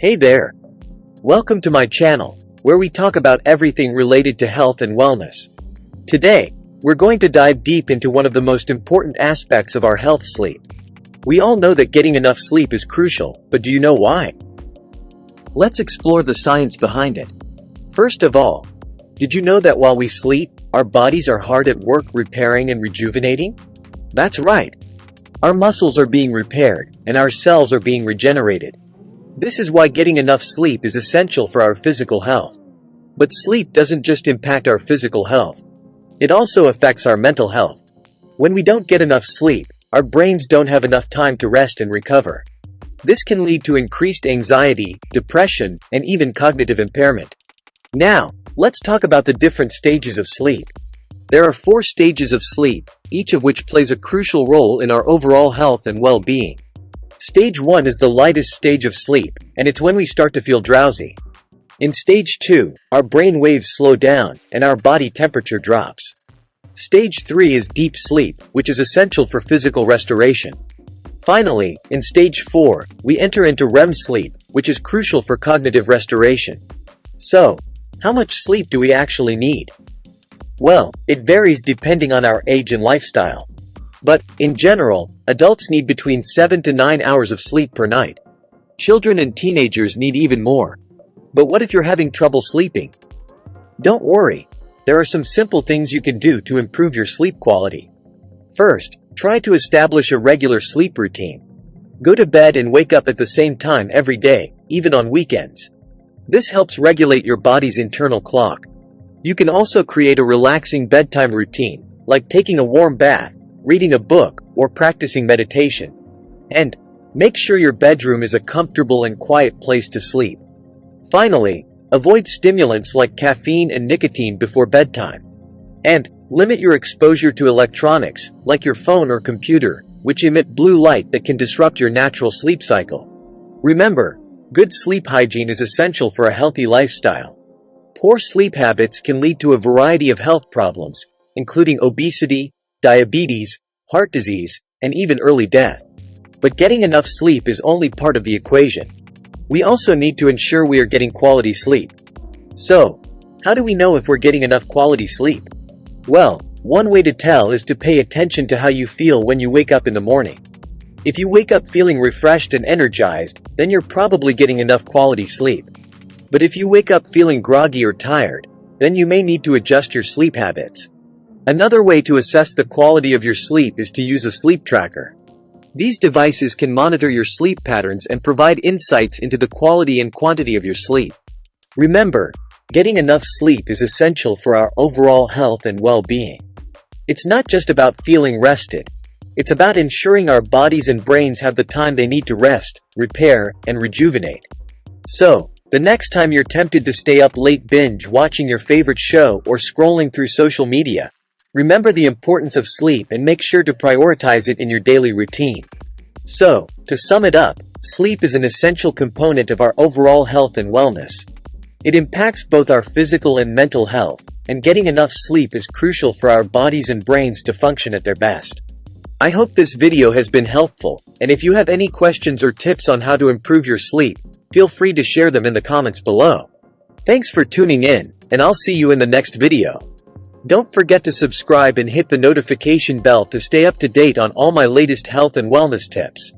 Hey there! Welcome to my channel, where we talk about everything related to health and wellness. Today, we're going to dive deep into one of the most important aspects of our health: sleep. We all know that getting enough sleep is crucial, but do you know why? Let's explore the science behind it. First of all, did you know that while we sleep, our bodies are hard at work repairing and rejuvenating? That's right. Our muscles are being repaired, and our cells are being regenerated. This is why getting enough sleep is essential for our physical health. But sleep doesn't just impact our physical health. It also affects our mental health. When we don't get enough sleep, our brains don't have enough time to rest and recover. This can lead to increased anxiety, depression, and even cognitive impairment. Now, let's talk about the different stages of sleep. There are 4 stages of sleep, each of which plays a crucial role in our overall health and well-being. Stage 1 is the lightest stage of sleep, and it's when we start to feel drowsy. In Stage 2, our brain waves slow down, and our body temperature drops. Stage 3 is deep sleep, which is essential for physical restoration. Finally, in Stage 4, we enter into REM sleep, which is crucial for cognitive restoration. So, how much sleep do we actually need? Well, it varies depending on our age and lifestyle. But, in general, adults need between 7 to 9 hours of sleep per night. Children and teenagers need even more. But what if you're having trouble sleeping? Don't worry. There are some simple things you can do to improve your sleep quality. First, try to establish a regular sleep routine. Go to bed and wake up at the same time every day, even on weekends. This helps regulate your body's internal clock. You can also create a relaxing bedtime routine, like taking a warm bath, reading a book, or practicing meditation. And make sure your bedroom is a comfortable and quiet place to sleep. Finally, avoid stimulants like caffeine and nicotine before bedtime. And limit your exposure to electronics, like your phone or computer, which emit blue light that can disrupt your natural sleep cycle. Remember, good sleep hygiene is essential for a healthy lifestyle. Poor sleep habits can lead to a variety of health problems, including obesity, diabetes, heart disease, and even early death. But getting enough sleep is only part of the equation. We also need to ensure we are getting quality sleep. So, how do we know if we're getting enough quality sleep? Well, one way to tell is to pay attention to how you feel when you wake up in the morning. If you wake up feeling refreshed and energized, then you're probably getting enough quality sleep. But if you wake up feeling groggy or tired, then you may need to adjust your sleep habits. Another way to assess the quality of your sleep is to use a sleep tracker. These devices can monitor your sleep patterns and provide insights into the quality and quantity of your sleep. Remember, getting enough sleep is essential for our overall health and well-being. It's not just about feeling rested. It's about ensuring our bodies and brains have the time they need to rest, repair, and rejuvenate. So, the next time you're tempted to stay up late binge watching your favorite show or scrolling through social media, remember the importance of sleep and make sure to prioritize it in your daily routine. So, to sum it up, sleep is an essential component of our overall health and wellness. It impacts both our physical and mental health, and getting enough sleep is crucial for our bodies and brains to function at their best. I hope this video has been helpful, and if you have any questions or tips on how to improve your sleep, feel free to share them in the comments below. Thanks for tuning in, and I'll see you in the next video. Don't forget to subscribe and hit the notification bell to stay up to date on all my latest health and wellness tips.